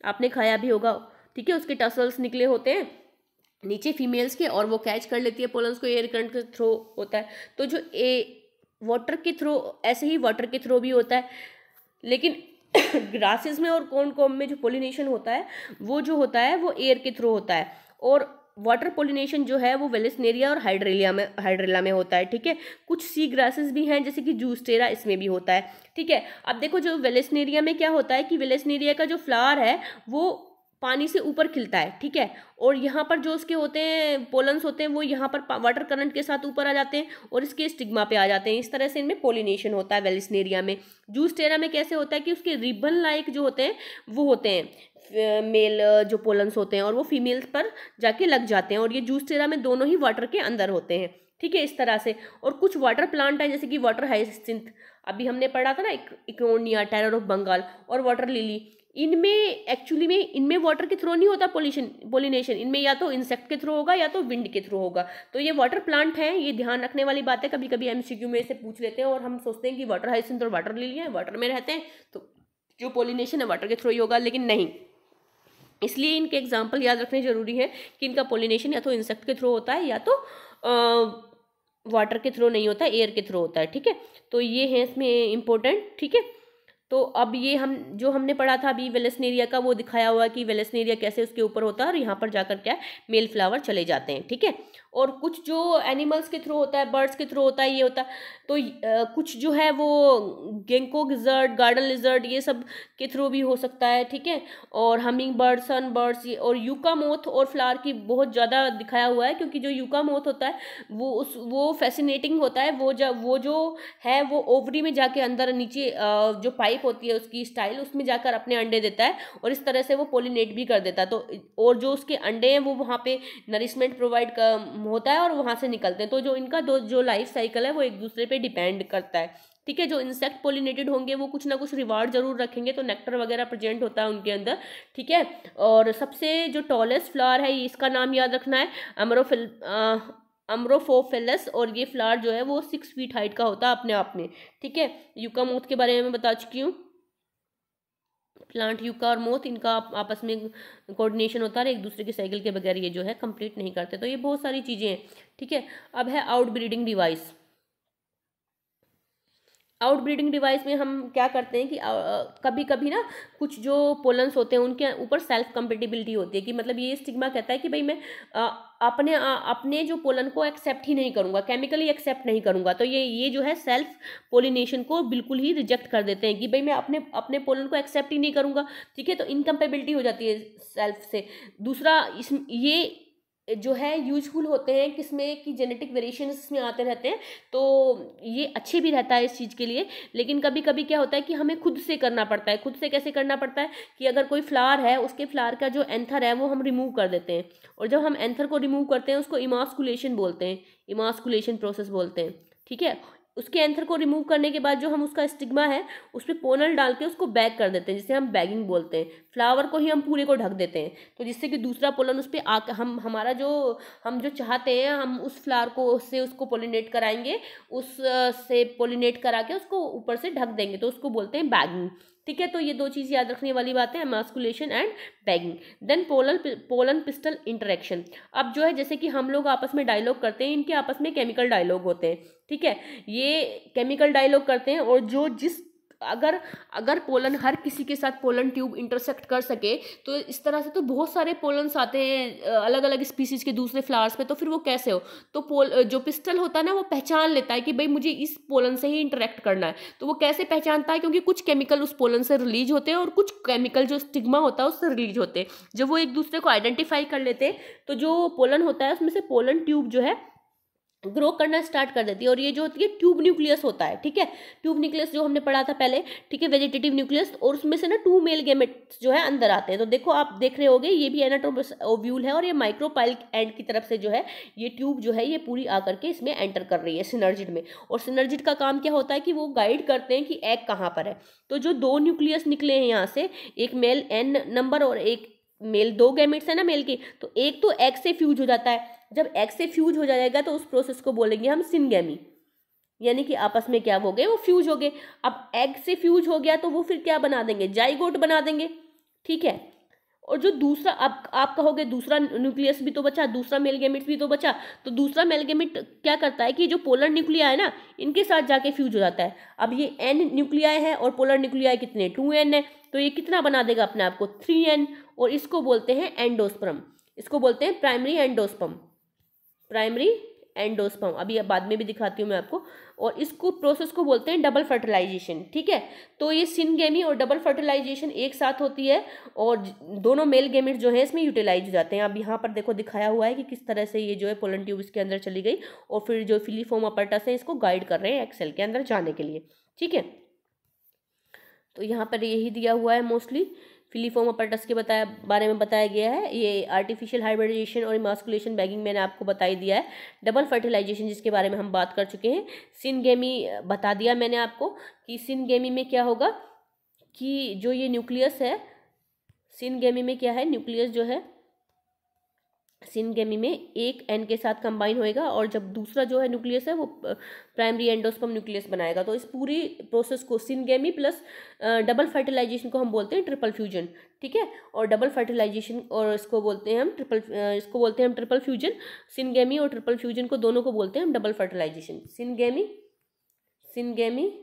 आपने खाया भी होगा, ठीक है, उसके टसल्स निकले होते हैं नीचे फीमेल्स के, और वो कैच कर लेती है पोलन्स को, एयर करंट के थ्रू होता है। तो जो वाटर के थ्रू, ऐसे ही वाटर के थ्रू भी होता है, लेकिन ग्रासेस में और कॉर्न कोब में जो पोलिनेशन होता है वो जो होता है वो एयर के थ्रू होता है, और वाटर पोलिनेशन जो है वो वेलेस्नेरिया और हाइड्रेला में होता है, ठीक है। कुछ सी ग्रासेस भी हैं जैसे कि जूस्टेरा, इसमें भी होता है, ठीक है। अब देखो जो वेलेस्नेरिया में क्या होता है कि वेलेस्नेरिया का जो फ्लावर है वो पानी से ऊपर खिलता है, ठीक है, और यहाँ पर जो उसके होते हैं पोलन्स होते हैं वो यहाँ पर वाटर करंट के साथ ऊपर आ जाते हैं और इसके स्टिग्मा पे आ जाते हैं। इस तरह से इनमें पोलिनेशन होता है वेलिस्नेरिया में। जूस्टेरा में कैसे होता है कि उसके रिबन लाइक जो होते हैं वो होते हैं मेल जो पोलन्स होते हैं, और वो फीमेल्स पर जाके लग जाते हैं, और ये जूस्टेरा में दोनों ही वाटर के अंदर होते हैं, ठीक है, इस तरह से। और कुछ वाटर प्लांट है जैसे कि वाटर हाइसिंथ, अभी हमने पढ़ा था ना, इकोनिया, टेरर ऑफ बंगाल और वाटर लिली, इनमें एक्चुअली में इनमें वाटर के थ्रू नहीं होता पोलिनेशन, इनमें या तो इंसेक्ट के थ्रू होगा या तो विंड के थ्रू होगा। तो ये वाटर प्लांट है, ये ध्यान रखने वाली बात है। कभी कभी एमसीक्यू में इसे पूछ लेते हैं और हम सोचते हैं कि वाटर हाइसिंथ और वाटर लिली है, वाटर में रहते हैं, तो जो पोलिनेशन है वाटर के थ्रू ही होगा, लेकिन नहीं। इसलिए इनके एग्जाम्पल याद रखने जरूरी है कि इनका पोलिनेशन या तो इंसेक्ट के थ्रू होता है या तो वाटर के थ्रू नहीं होता है, एयर के थ्रू होता है, ठीक है। तो ये है इसमें इम्पोर्टेंट, ठीक है। तो अब ये हमने पढ़ा था अभी वेलेस्नेरिया का, वो दिखाया हुआ कि वेलेस्नेरिया कैसे उसके ऊपर होता है और यहाँ पर जाकर क्या मेल फ्लावर चले जाते हैं, ठीक है। और कुछ जो एनिमल्स के थ्रू होता है, बर्ड्स के थ्रू होता है, ये होता है। तो कुछ जो है वो गेंको लिजर्ड, गार्डन लिजर्ड, ये सब के थ्रू भी हो सकता है, ठीक है। और हमिंग बर्ड, सन बर्ड्स, और यूका मोथ और फ्लावर की बहुत ज़्यादा दिखाया हुआ है, क्योंकि जो यूका मोथ होता है वो फैसिनेटिंग होता है। वो जो है वो ओवरी में जाके अंदर नीचे जो पाइप होती है उसकी स्टाइल, उसमें जाकर अपने अंडे देता है और इस तरह से वो पोलिनेट भी कर देता है। तो और जो उसके अंडे हैं वो वहाँ पे नरिशमेंट प्रोवाइड होता है और वहाँ से निकलते हैं। तो जो इनका जो लाइफ साइकिल है वो एक दूसरे पे डिपेंड करता है, ठीक है। जो इंसेक्ट पोलिनेटेड होंगे वो कुछ ना कुछ रिवार्ड जरूर रखेंगे, तो नेक्टर वगैरह प्रेजेंट होता है उनके अंदर, ठीक है। और सबसे जो टॉलेस्ट फ्लावर है इसका नाम याद रखना है अम्ब्रोफोफिलस, और ये फ्लावर जो है वो 6 फीट हाइट का होता है अपने आप में, ठीक है। यूका मोथ के बारे में मैं बता चुकी हूँ। प्लांट यूका और मोथ, इनका आपस में कोऑर्डिनेशन होता है, एक दूसरे के साइकिल के बगैर ये जो है कंप्लीट नहीं करते। तो ये बहुत सारी चीज़ें हैं, ठीक है। अब है out breeding device. Out breeding device में हम क्या करते हैं कि कभी कभी ना कुछ जो पोलन्स होते हैं उनके ऊपर सेल्फ कंपेटिबिलिटी होती है, कि मतलब ये स्टिग्मा कहता है कि भाई मैं अपने जो पोलन को एक्सेप्ट ही नहीं करूंगा, केमिकली एक्सेप्ट नहीं करूंगा। तो ये जो है सेल्फ पोलिनेशन को बिल्कुल ही रिजेक्ट कर देते हैं कि भाई मैं अपने पोलन को एक्सेप्ट ही नहीं करूंगा, ठीक है। तो इनकम्पेबिलिटी हो जाती है सेल्फ से। दूसरा ये जो है यूजफुल होते हैं किसमें कि जेनेटिक वेरिएशन इसमें आते रहते हैं, तो ये अच्छे भी रहता है इस चीज़ के लिए। लेकिन कभी कभी क्या होता है कि हमें खुद से करना पड़ता है। खुद से कैसे करना पड़ता है कि अगर कोई फ्लावर है, उसके फ्लावर का जो एंथर है वो हम रिमूव कर देते हैं, और जब हम एंथर को रिमूव करते हैं उसको इमास्कुलेशन बोलते हैं, इमास्कुलेशन प्रोसेस बोलते हैं, ठीक है। उसके एंथर को रिमूव करने के बाद जो हम उसका स्टिग्मा है उस पर पोनल डाल के उसको बैग कर देते हैं, जिसे हम बैगिंग बोलते हैं। फ्लावर को ही हम पूरे को ढक देते हैं, तो जिससे कि दूसरा पोलन उस पर आकर हमारा जो हम जो चाहते हैं हम उस फ्लावर को उससे उसको पोलिनेट कराएंगे, उस से पोलिनेट करा के उसको ऊपर से ढक देंगे, तो उसको बोलते हैं बैगिंग, ठीक है। तो ये दो चीज़ याद रखने वाली बातें, emasculation and bagging. Then pollen pistil interaction. अब जो है जैसे कि हम लोग आपस में डायलॉग करते हैं, इनके आपस में केमिकल डायलॉग होते हैं, ठीक है। ये केमिकल डायलॉग करते हैं, और जो जिस अगर अगर पोलन हर किसी के साथ पोलन ट्यूब इंटरसेक्ट कर सके, तो इस तरह से तो बहुत सारे पोलन्स आते हैं अलग अलग स्पीसीज के दूसरे फ्लावर्स पे, तो फिर वो कैसे हो, तो जो पिस्टल होता है ना वो पहचान लेता है कि भाई मुझे इस पोलन से ही इंटरेक्ट करना है। तो वो कैसे पहचानता है, क्योंकि कुछ केमिकल उस पोलन से रिलीज होते हैं और कुछ केमिकल जो स्टिग्मा होता है उससे रिलीज होते हैं। जब वो एक दूसरे को आइडेंटिफाई कर लेते हैं, तो जो पोलन होता है उसमें से पोलन ट्यूब जो है ग्रो करना स्टार्ट कर देती है, और ये जो होती है ट्यूब न्यूक्लियस होता है, ठीक है। ट्यूब न्यूक्लियस जो हमने पढ़ा था पहले, ठीक है, वेजिटेटिव न्यूक्लियस, और उसमें से ना 2 मेल गैमेट्स जो है अंदर आते हैं। तो देखो आप देख रहे होगे ये भी एनाटोमस ओव्यूल है, और ये माइक्रोपाइल एंड की तरफ से जो है ये ट्यूब जो है ये पूरी आकर के इसमें एंटर कर रही है सिनर्जिड में। और सिनर्जिड का काम क्या होता है कि वो गाइड करते हैं कि एग कहाँ पर है। तो जो 2 न्यूक्लियस निकले हैं यहाँ से, एक मेल N नंबर और एक मेल, 2 गैमेट्स है ना मेल के, तो एक तो एग से फ्यूज हो जाता है। जब एग से फ्यूज हो जाएगा तो उस प्रोसेस को बोलेंगे हम सिनगेमी, यानी कि आपस में क्या हो गए, वो फ्यूज हो गए। अब एग से फ्यूज हो गया तो वो फिर क्या बना देंगे, जाइगोट बना देंगे, ठीक है। और जो दूसरा, अब आप कहोगे दूसरा न्यूक्लियस भी तो बचा, दूसरा मेल गैमेट भी तो बचा, तो दूसरा मेल गैमेट क्या करता है कि जो पोलर न्यूक्लिया है ना इनके साथ जाके फ्यूज हो जाता है। अब ये N न्यूक्लियाई है और पोलर न्यूक्लियाई कितने 2N है, तो ये कितना बना देगा अपने आप को 3N, और इसको बोलते हैं एंडोस्पर्म, इसको बोलते हैं प्राइमरी एंडोस्पर्म, प्राइमरी एंडोस्पर्म। अभी बाद में भी दिखाती हूँ मैं आपको। और इसको प्रोसेस को बोलते हैं डबल फर्टिलाइजेशन, ठीक है। तो ये सिनगेमी और डबल फर्टिलाइजेशन एक साथ होती है, और दोनों मेल गैमेट जो है इसमें यूटिलाइज हो जाते हैं। अब यहाँ पर देखो दिखाया हुआ है कि किस तरह से ये जो है पोलन ट्यूब इसके अंदर चली गई, और फिर जो फिलीफोम अपरटस है इसको गाइड कर रहे हैं एक्सेल के अंदर जाने के लिए, ठीक है। तो यहाँ पर यही दिया हुआ है मोस्टली फिलीफोम अपरटस के बारे में बताया गया है। ये आर्टिफिशियल हाइब्रिडाइजेशन और इमास्कुलेशन बैगिंग मैंने आपको बता ही दिया है। डबल फर्टिलाइजेशन जिसके बारे में हम बात कर चुके हैं। सिनगेमी बता दिया मैंने आपको कि सिनगेमी में क्या होगा कि जो ये न्यूक्लियस है, सिनगेमी में क्या है, न्यूक्लियस जो है सिनगेमी में एक N के साथ कंबाइन होएगा, और जब दूसरा जो है न्यूक्लियस है वो प्राइमरी एंडोस्पर्म न्यूक्लियस बनाएगा। तो इस पूरी प्रोसेस को सिनगेमी प्लस डबल फर्टिलाइजेशन को हम बोलते हैं ट्रिपल फ्यूजन, ठीक है। और डबल फर्टिलाइजेशन और इसको बोलते हैं हम ट्रिपल फ्यूजन। सिनगेमी और ट्रिपल फ्यूजन को दोनों को बोलते हैं हम डबल फर्टिलाइजेशन। सिनगेमी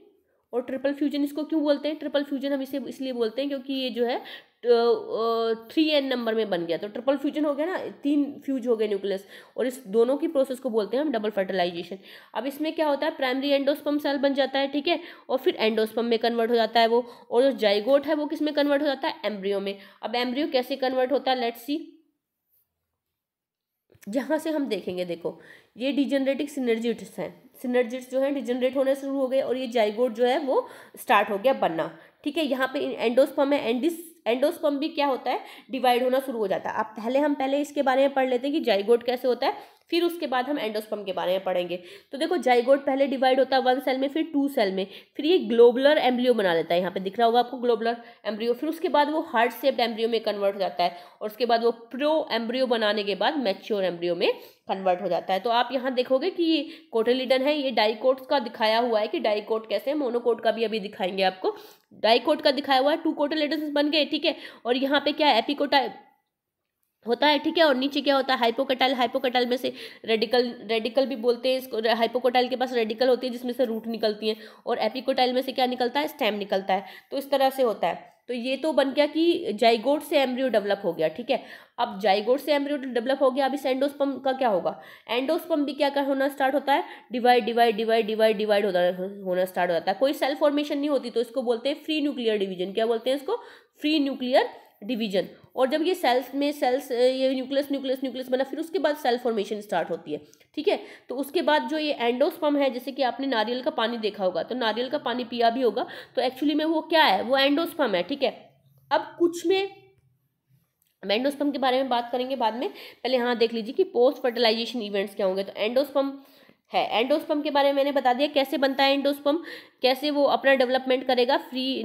और ट्रिपल फ्यूजन इसको क्यों बोलते हैं ट्रिपल फ्यूजन, हम इसे इसलिए बोलते हैं क्योंकि ये जो है 3N नंबर में बन गया, तो ट्रिपल फ्यूजन हो गया ना, 3 फ्यूज हो गए न्यूक्लियस, और इस दोनों की प्रोसेस को बोलते हैं हम डबल फर्टिलाइजेशन। अब इसमें क्या होता है, प्राइमरी एंडोस्पर्म सेल बन जाता है, ठीक है, और फिर एंडोस्पर्म में कन्वर्ट हो जाता है वो, और जो जाइगोट है वो किस में कन्वर्ट हो जाता है, एम्ब्रियो में। अब एम्ब्रियो कैसे कन्वर्ट होता है, लेट्स सी। जहाँ से हम देखेंगे, देखो ये डिजेनरेटिक सिनर्जिड्स हैं, सिनर्जिड्स जो है डिजेनरेट होने शुरू हो गए, और ये जाइगोट जो है वो स्टार्ट हो गया बनना, ठीक है। यहाँ पे एंडोस्पर्म है, एंडोस्पर्म भी क्या होता है, डिवाइड होना शुरू हो जाता है। अब पहले इसके बारे में पढ़ लेते हैं कि जाइगोट कैसे होता है, फिर उसके बाद हम एंडोस्पर्म के बारे में पढ़ेंगे। तो देखो जाइगोट पहले डिवाइड होता है 1 सेल में, फिर 2 सेल में, फिर ये ग्लोबुलर एम्ब्रियो बना लेता है, यहाँ पे दिख रहा होगा आपको ग्लोबुलर एम्ब्रियो। फिर उसके बाद वो हार्ट शेप्ड एम्ब्रियो में कन्वर्ट हो जाता है, और उसके बाद वो प्रो एम्ब्रियो बनाने के बाद मैच्योर एम्ब्रियो में कन्वर्ट हो जाता है। तो आप यहाँ देखोगे कि ये कोटिलिडन है, ये डाइकोट्स का दिखाया हुआ है कि डाइकोट कैसे है, मोनोकोट का भी अभी दिखाएंगे आपको। डाइकोट का दिखाया हुआ है, 2 कोटिलिडन्स बन गए, ठीक है। और यहाँ पे क्या है, एपिकोटाइल होता है, ठीक है, और नीचे क्या होता है, हाइपोकटाइल। हाइपोकटाइल में से रेडिकल भी बोलते हैं इसको। हाइपोकटाइल के पास रेडिकल होती है जिसमें से रूट निकलती है, और एपिकोटाइल में से क्या निकलता है, स्टेम निकलता है। तो इस तरह से होता है। तो ये तो बन गया कि जाइगोट से एम्ब्रियो डेवलप हो गया, ठीक है। अब जाइगोट से एम्ब्रियो डेवलप हो गया, अब इस एंडोस्पर्म का क्या होगा, एंडोस्पर्म भी क्या होना स्टार्ट होता है, डिवाइड होना स्टार्ट हो जाता है। कोई सेल फॉर्मेशन नहीं होती, तो इसको बोलते हैं फ्री न्यूक्लियर डिवीजन। क्या बोलते हैं इसको, फ्री न्यूक्लियर डिवीजन, और जब ये सेल्स में सेल्स ये न्यूक्लियस बना, फिर उसके बाद सेल फॉर्मेशन स्टार्ट होती है, ठीक है। तो उसके बाद जो ये एंडोस्पर्म है, जैसे कि आपने नारियल का पानी देखा होगा, तो नारियल का पानी पिया भी होगा, तो एक्चुअली में वो क्या है, वो एंडोस्पर्म है, ठीक है। अब कुछ में एंडोस्पर्म के बारे में बात करेंगे बाद में, पहले हाँ देख लीजिए कि पोस्ट फर्टिलाइजेशन इवेंट्स क्या होंगे। तो एंडोस्पर्म है, एंडोस्पर्म के बारे में मैंने बता दिया कैसे बनता है एंडोस्पर्म, कैसे वो अपना डेवलपमेंट करेगा, फ्री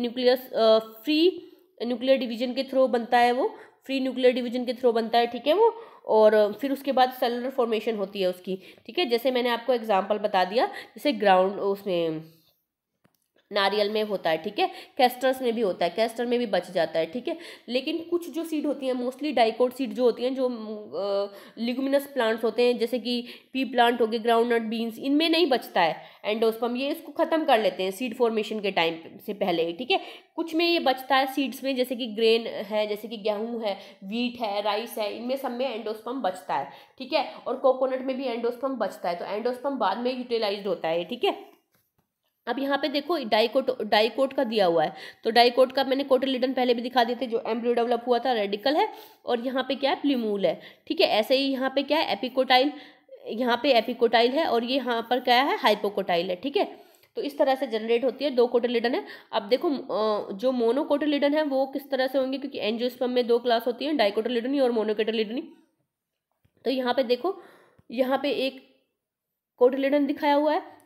न्यूक्लियर डिवीजन के थ्रू बनता है, वो फ्री न्यूक्लियर डिवीजन के थ्रू बनता है, ठीक है वो। और फिर उसके बाद सेलुलर फॉर्मेशन होती है उसकी, ठीक है। जैसे मैंने आपको एग्जांपल बता दिया, जैसे ग्राउंड उसमें नारियल में होता है, ठीक है, कैस्टर्स में भी होता है, कैस्टर में भी बच जाता है, ठीक है। लेकिन कुछ जो सीड होती हैं, मोस्टली डाइकोट सीड जो होती हैं, जो लिग्यूमिनस प्लांट्स होते हैं, जैसे कि पी प्लांट हो गए, ग्राउंडनट, बीन्स, इनमें नहीं बचता है एंडोस्पर्म, ये इसको खत्म कर लेते हैं सीड फॉर्मेशन के टाइम से पहले ही, ठीक है। कुछ में ये बचता है सीड्स में, जैसे कि ग्रेन है, जैसे कि गेहूँ है, वीट है, राइस है, इनमें सब में एंडोस्पर्म बचता है, ठीक है। और कोकोनट में भी एंडोस्पर्म बचता है, तो एंडोस्पर्म बाद में यूटिलाइज्ड होता है, ठीक है। अब यहाँ पे देखो डाइकोट का दिया हुआ है, तो डाइकोट का मैंने कोटिलिडन पहले भी दिखा दिए थे, जो एम्ब्रियो डेवलप हुआ था, रेडिकल है, और यहाँ पे क्या है, प्लीमूल है, ठीक है। ऐसे ही यहाँ पे क्या है, एपिकोटाइल, यहाँ पे एपिकोटाइल है, और ये यहाँ पर क्या है, हाइपोकोटाइल है, ठीक है। तो इस तरह से जनरेट होती है, 2 कोटिलिडन है। अब देखो जो मोनोकोटिलिडन है वो किस तरह से होंगे, क्योंकि एंजियोस्पर्म में 2 क्लास होती है, डाइकोटिलिडनी और मोनोकोटिलिडनी। तो यहाँ पे देखो, यहाँ पे एक कोटिलिडन दिखाया हुआ है,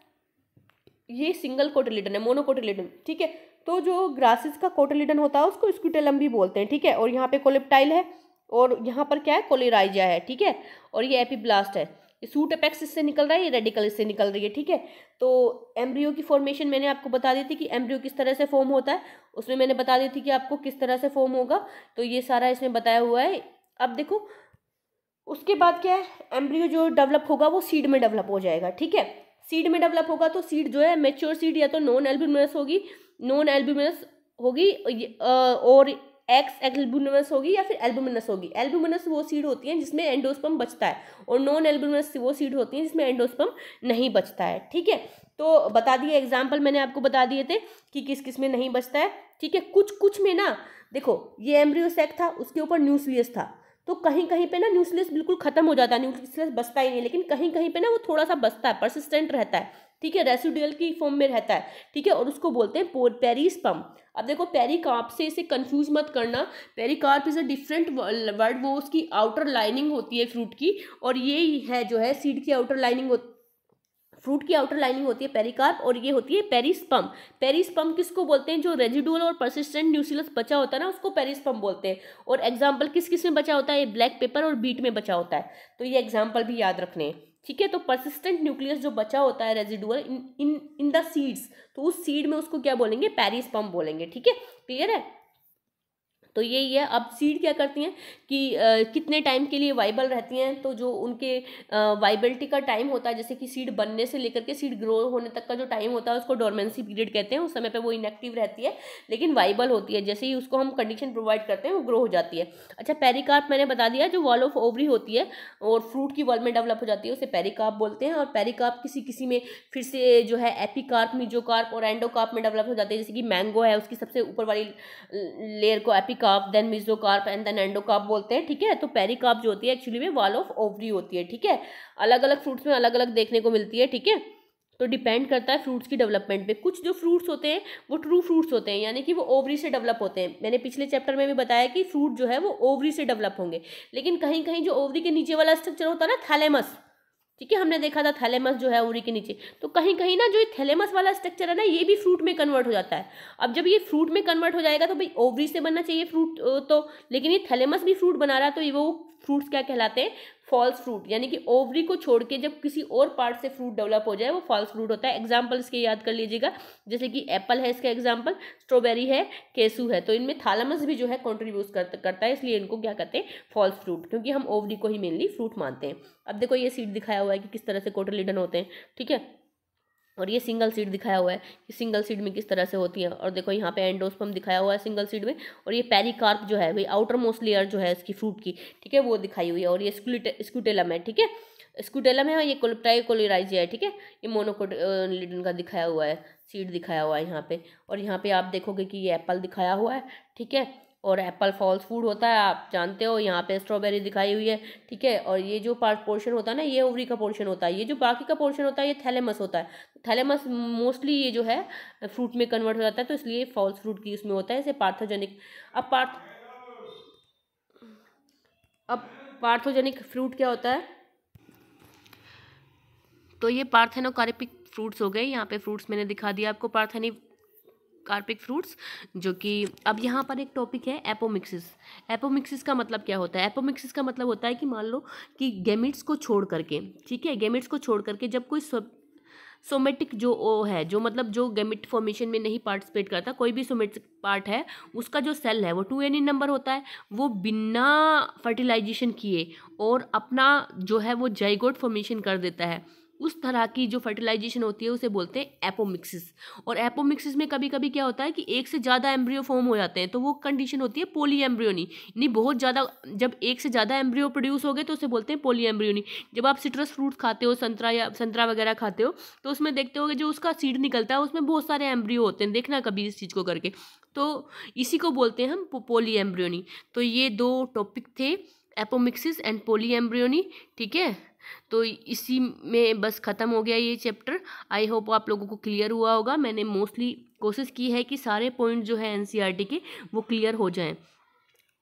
ये सिंगल कोटिलिडन है, मोनोकोटिलिडन, ठीक है। तो जो ग्रासेस का कोटिलिडन होता है उसको स्क्यूटेलम भी बोलते हैं, ठीक है। और यहाँ पे कोलेप्टाइल है, और यहाँ पर क्या है, कोलेराइजिया है, ठीक है। और ये एपीब्लास्ट है, ये सूट एपेक्स इससे निकल रहा है, ये रेडिकल इससे निकल रही है, ठीक है। तो एम्ब्रियो की फॉर्मेशन मैंने आपको बता दी थी कि एम्ब्रियो किस तरह से फॉर्म होता है, उसमें मैंने बता दी थी कि आपको किस तरह से फॉर्म होगा, तो ये सारा इसमें बताया हुआ है। अब देखो उसके बाद क्या है, एम्ब्रियो जो डेवलप होगा वो सीड में डेवलप हो जाएगा, ठीक है। सीड में डेवलप होगा तो सीड जो है मैच्योर सीड या तो नॉन एल्ब्यूमिनस होगी और एक्स एल्ब्यूमिनस होगी या फिर एल्ब्यूमिनस होगी। एल्ब्यूमिनस वो सीड होती है जिसमें एंडोस्पर्म बचता है, और नॉन एल्ब्यूमिनस वो सीड होती है जिसमें एंडोस्पर्म नहीं बचता है, ठीक है। तो बता दिए एग्जाम्पल मैंने आपको बता दिए थे कि किस किस में नहीं बचता है, ठीक है। कुछ में ना देखो, ये एम्ब्रियो सैक था, उसके ऊपर न्यूक्लियस था, तो कहीं कहीं पे ना न्यूक्लियस बिल्कुल खत्म हो जाता है, न्यूक्लियस बचता ही नहीं, लेकिन कहीं कहीं पे ना वो थोड़ा सा बचता है, परसिस्टेंट रहता है, ठीक है, रेसिडुअल की फॉर्म में रहता है, ठीक है। और उसको बोलते हैं पेरिस्पर्म। अब देखो पेरिकार्प से इसे कंफ्यूज मत करना, pericarp is a different word, वो उसकी आउटर लाइनिंग होती है फ्रूट की, और ये है जो है सीड की आउटर लाइनिंग फ्रूट की आउटर लाइनिंग होती है पेरिकार्प, और ये होती है पेरिस्पर्म। पेरिस्पर्म किसको बोलते हैं, जो रेजिडुअल और परसिस्टेंट न्यूक्लियस बचा होता है ना, उसको पेरिस्पर्म बोलते हैं। और एग्जाम्पल किस किस में बचा होता है, ब्लैक पेपर और बीट में बचा होता है, तो ये एग्जाम्पल भी याद रखने हैं, ठीक है। तो परसिस्टेंट न्यूक्लियस जो बचा होता है रेजिडुअल इन द सीड्स, तो उस सीड में उसको क्या बोलेंगे, पेरिस्पर्म बोलेंगे, ठीक है, क्लियर है। तो यही है। अब सीड क्या करती हैं कि कितने टाइम के लिए वाइबल रहती हैं, तो जो उनके वाइबिलिटी का टाइम होता है, जैसे कि सीड बनने से लेकर के सीड ग्रो होने तक का जो टाइम होता है उसको डोरमेंसी पीरियड कहते हैं, उस समय पे वो इनएक्टिव रहती है लेकिन वाइबल होती है, जैसे ही उसको हम कंडीशन प्रोवाइड करते हैं वो ग्रो हो जाती है। अच्छा, पेरिकार्प मैंने बता दिया, जो वॉल ऑफ ओवरी होती है और फ्रूट की वॉल में डेवलप हो जाती है उसे पेरिकार्प बोलते हैं। और पेरिकार्प किसी किसी में फिर से जो है एपिकार्प, मीजोकार्प और एंडोकार्प में डेवलप हो जाती है, जैसे कि मैंगो है उसकी सबसे ऊपर वाली लेयर को epicarp, then mesocarp and then endocarp बोलते हैं, ठीक है। तो पेरिकार्प जो होती है एक्चुअली में वॉल ऑफ ओवरी होती है, ठीक है। अलग अलग फ्रूट्स में अलग अलग देखने को मिलती है, ठीक है। तो डिपेंड करता है फ्रूट्स की डेवलपमेंट पे। कुछ जो फ्रूट्स होते हैं वो ट्रू फ्रूट्स होते हैं, यानी कि वो ओवरी से डेवलप होते हैं। मैंने पिछले चैप्टर में भी बताया कि फ्रूट जो है वो ओवरी से डेवलप होंगे, लेकिन कहीं कहीं जो ओवरी के नीचे वाला स्ट्रक्चर होता है ना, थैलेमस, ठीक है, हमने देखा था थैलेमस जो है ओवरी के नीचे, तो कहीं कहीं ना जो ये थैलेमस वाला स्ट्रक्चर है ना, ये भी फ्रूट में कन्वर्ट हो जाता है। अब जब ये फ्रूट में कन्वर्ट हो जाएगा तो भाई ओवरी से बनना चाहिए फ्रूट, तो लेकिन ये थैलेमस भी फ्रूट बना रहा है, तो ये वो फ्रूट्स क्या कहलाते हैं, फॉल्स फ्रूट, यानी कि ओवरी को छोड़ के जब किसी और पार्ट से फ्रूट डेवलप हो जाए वो फॉल्स फ्रूट होता है। एग्जाम्पल इसके याद कर लीजिएगा, जैसे कि एप्पल है इसका एग्जाम्पल, स्ट्रॉबेरी है, केसू है, तो इनमें थैलेमस भी जो है कॉन्ट्रीब्यूट करता है, इसलिए इनको क्या कहते हैं, फॉल्स फ्रूट, क्योंकि हम ओवरी को ही मेनली फ्रूट मानते हैं। अब देखो ये सीड दिखाया हुआ है कि किस तरह से कोटिलिडन होते हैं, ठीक है, और ये सिंगल सीड दिखाया हुआ है कि सिंगल सीड में किस तरह से होती है। और देखो यहाँ पे एंडोस्पर्म दिखाया हुआ है सिंगल सीड में, और ये पेरिकार्प जो है भाई आउटर मोस्ट लेयर जो है इसकी फ्रूट की, ठीक है, वो दिखाई हुई है। और ये स्क्यूटेलम है, ठीक है, स्क्यूटेलम है, और ये कोलेप्टाइल है, ठीक है, ये मोनोकोटिलिडन का दिखाया हुआ है, सीड दिखाया हुआ है यहाँ पे। और यहाँ पे आप देखोगे कि ये एप्पल दिखाया हुआ है, ठीक है, और एप्पल फॉल्स फूड होता है, आप जानते हो। यहाँ पे स्ट्रॉबेरी दिखाई हुई है, ठीक है। और ये जो पार्ट पोर्शन होता है ना, ये ओवरी का पोर्शन होता है। ये जो बाकी का पोर्शन होता है ये थैलेमस होता है। थैलेमस मोस्टली ये जो है फ्रूट में कन्वर्ट हो जाता है, तो इसलिए फॉल्स फ्रूट की उसमें होता है, इसे पार्थोजेनिक। अब पार्थोजेनिक फ्रूट क्या होता है? तो ये पार्थेनोकार्पिक फ्रूट्स हो गए। यहाँ पे फ्रूट्स मैंने दिखा दिया आपको, पार्थेनोकार्पिक फ्रूट्स, जो कि अब यहाँ पर एक टॉपिक है एपोमिक्सिस। एपोमिक्सिस का मतलब क्या होता है? एपोमिक्सिस का मतलब होता है कि मान लो कि गैमेट्स को छोड़ करके, ठीक है, गैमेट्स को छोड़ करके जब कोई सोमेटिक जो ओ है, जो मतलब जो गैमेट फॉर्मेशन में नहीं पार्टिसिपेट करता, कोई भी सोमेटिक पार्ट है, उसका जो सेल है वो 2n इन नंबर होता है, वो बिना फर्टिलाइजेशन किए और अपना जो है वो जाइगोट फॉर्मेशन कर देता है। उस तरह की जो फर्टिलाइजेशन होती है उसे बोलते हैं एपोमिक्सिस। और एपोमिक्सिस में कभी कभी क्या होता है कि एक से ज़्यादा एम्ब्रियो फॉर्म हो जाते हैं, तो वो कंडीशन होती है पोली एम्ब्रियोनी। यानी बहुत ज़्यादा, जब एक से ज़्यादा एम्ब्रियो प्रोड्यूस हो गए तो उसे बोलते हैं पोली एम्ब्रियोनी। जब आप सिट्रस फ्रूट खाते हो, संतरा या संतरा वगैरह खाते हो, तो उसमें देखते हो कि जो उसका सीड निकलता है उसमें बहुत सारे एम्ब्रियो होते हैं, देखना कभी इस चीज़ को करके। तो इसी को बोलते हैं हम पोली एम्ब्रियोनी। तो ये दो टॉपिक थे, एपोमिक्सिस एंड पोली एम्ब्रियोनी, ठीक है। तो इसी में बस ख़त्म हो गया ये चैप्टर। आई होप आप लोगों को क्लियर हुआ होगा। मैंने मोस्टली कोशिश की है कि सारे पॉइंट जो है एनसीईआरटी के वो क्लियर हो जाएं,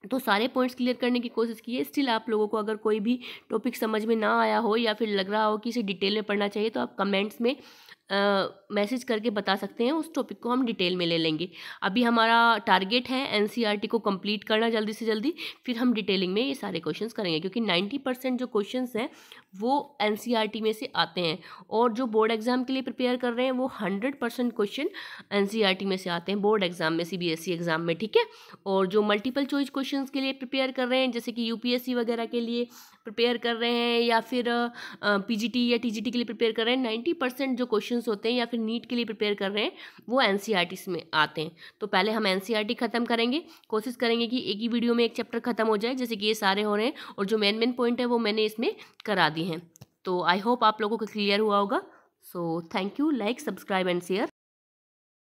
तो सारे पॉइंट्स क्लियर करने की कोशिश की है। स्टिल आप लोगों को अगर कोई भी टॉपिक समझ में ना आया हो या फिर लग रहा हो कि इसे डिटेल में पढ़ना चाहिए, तो आप कमेंट्स में मैसेज करके बता सकते हैं, उस टॉपिक को हम डिटेल में ले लेंगे। अभी हमारा टारगेट है एनसीईआरटी को कंप्लीट करना जल्दी से जल्दी, फिर हम डिटेलिंग में ये सारे क्वेश्चंस करेंगे, क्योंकि 90% जो क्वेश्चंस हैं वो एनसीईआरटी में से आते हैं। और जो बोर्ड एग्जाम के लिए प्रिपेयर कर रहे हैं वो 100% क्वेश्चन एनसीईआरटी में से आते हैं, बोर्ड एग्जाम में, सीबीएसई एग्जाम में, ठीक है। और जो मल्टीपल चॉइस क्वेश्चंस के लिए प्रिपेयर कर रहे हैं, जैसे कि यूपीएससी वगैरह के लिए प्रिपेयर कर रहे हैं, या फिर पीजीटी या टीजीटी के लिए प्रिपेयर कर रहे हैं, 90% जो क्वेश्चंस होते हैं, या फिर नीट के लिए प्रिपेयर कर रहे हैं, वो एनसीईआरटी में आते हैं। तो पहले हम एनसीईआरटी खत्म करेंगे, कोशिश करेंगे कि एक ही वीडियो में एक चैप्टर खत्म हो जाए, जैसे कि ये सारे हो रहे हैं। और जो मेन पॉइंट है वो मैंने इसमें करा दी हैं। तो आई होप आप लोगों को क्लियर हुआ होगा। So thank you, like, subscribe and share.